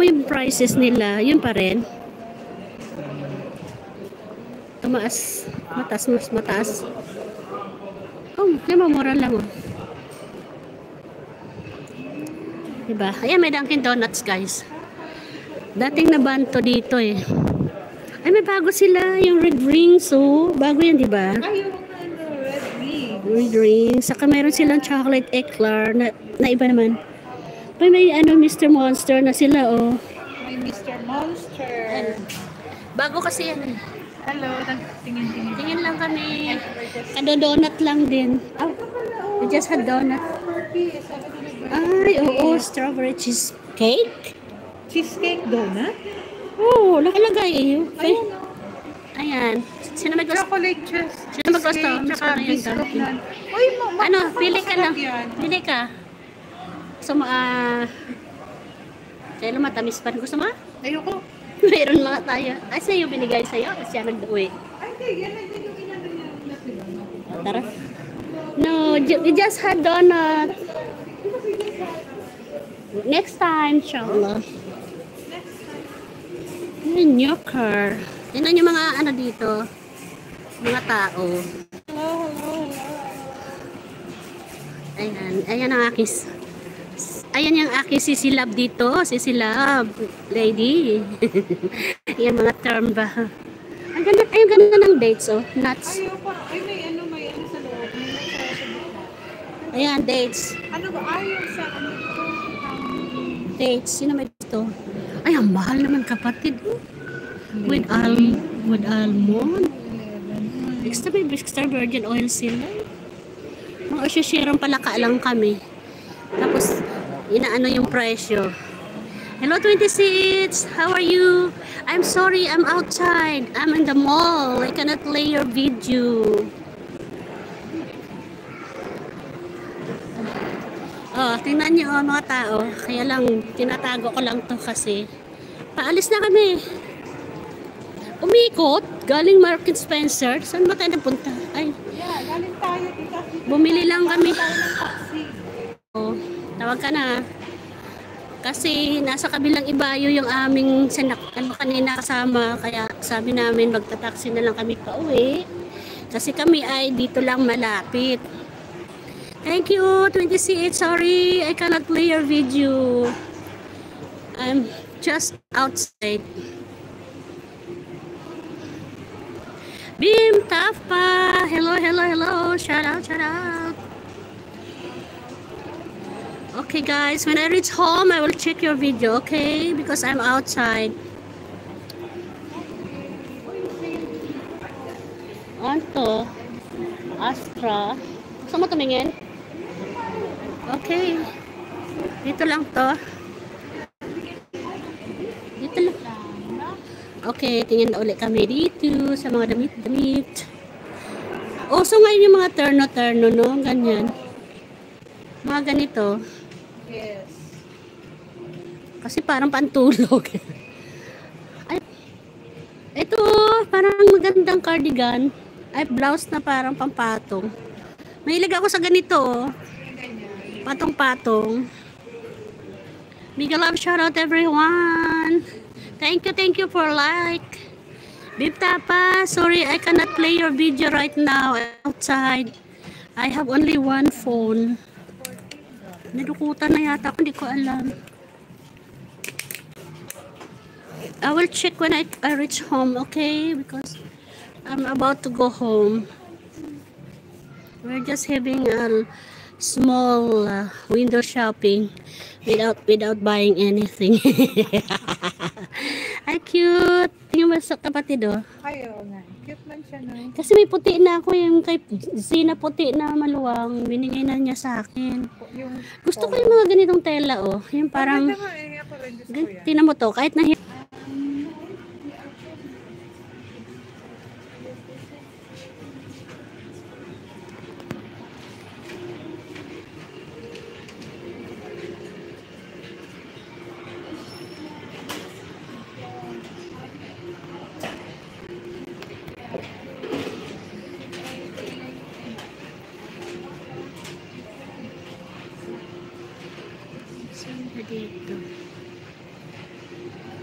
mo yung prices nila, yun pa rin. Tumaas, mas mataas. Oh, mura lang oh. Diba? Ayan, may Dunkin Donuts guys. Dating naban to dito eh. Ay, may bago sila, yung red rings, oh. Bago yan, di ba? Ay, yung red rings. Red rings. Saka mayroon silang chocolate eclair na iba naman. May Mr. Monster na sila, oh. May Mr. Monster. Bago kasi yan, eh. Hello, tingin. Tingin lang kami. Donut lang din. Oh, we just had donut. Ay, oo, strawberry cheesecake. Cheesecake donut? Oh, nakalagay eh. Okay. Ayan. Sino may gusto? Chocolate cheese. Sino may gusto? Tsaka biscuit na. Uy, Pili ka lang. Pili ka. Gusto mo, kaya matamis pa. Gusto mo? Ayoko. Mayroon mga tayo. Ay, sa'yo binigay sa'yo. Kasi siya nag-uwi. Ay, hindi. Yan yung inano niya. Tara. No, we just had donut. Next time, inshallah. Yan, new car. Yan yung mga dito. Mga tao. Hello. Ayan ang aking ayan yung aking sisilab dito. Sisilab. Lady. Yan mga term ba. Ang ganda ng dates, oh. Nuts. Ay, may sa loob. Ayan, dates. Ano ba? Yung sa Dates. Sino may gusto? Ay, ang mahal naman kapatid. With almond. Extra virgin oil sila. Mga osyosirang palaka lang kami. Tapos, inaano yung presyo. Hello, 26. How are you? I'm sorry, I'm outside. I'm in the mall. I cannot play your video. Oh, tingnan niyo oh, mga tao. Kaya lang, tinatago ko lang to kasi. Paalis na kami. Umikot, galing Market Spencer. Saan ba tayo napunta? Ay, yeah, galing tayo dito. bumili lang kami. Taxi. Oh, tawag ka na. Kasi nasa kabilang ibayo yung aming kanina kasama. Kaya sabi namin magta-taxi na lang kami pa uwi. Kasi kami ay dito lang malapit. Thank you, 28. Sorry, I cannot play your video. I'm just outside. Bim Tafpa. Hello. Shout out. Okay, guys. When I reach home, I will check your video, okay? Because I'm outside. Anto. Astra. Gusto mo tumingin? Okay. Dito lang to. Dito lang. Okay, tingin na ulit kami dito sa mga damit. Oh, so ngayon yung mga terno, no? Ganyan. Mga ganito. Yes. Kasi parang pantulog. Ay, ito, parang magandang cardigan. Ay, blouse na parang pampatong. Mahilig ako sa ganito, oh. Patong-patong. Big love, shout out everyone. Thank you for like. Bib Tapa, sorry I cannot play your video right now. I'm outside. I have only one phone. Nilukutan na yata ako, hindi ko alam. I will check when I reach home, okay? Because I'm about to go home. We're just having a small window shopping without buying anything. Ay, cute. Tingnan mo sa kapatid, oh. Ayaw nga. Cute man siya, no? Kasi may puti na ako, yung kay Zina puti na maluwang. Binigay na niya sa akin. Gusto ko yung mga ganitong tela, oh. Yung parang, tingnan mo to, kahit na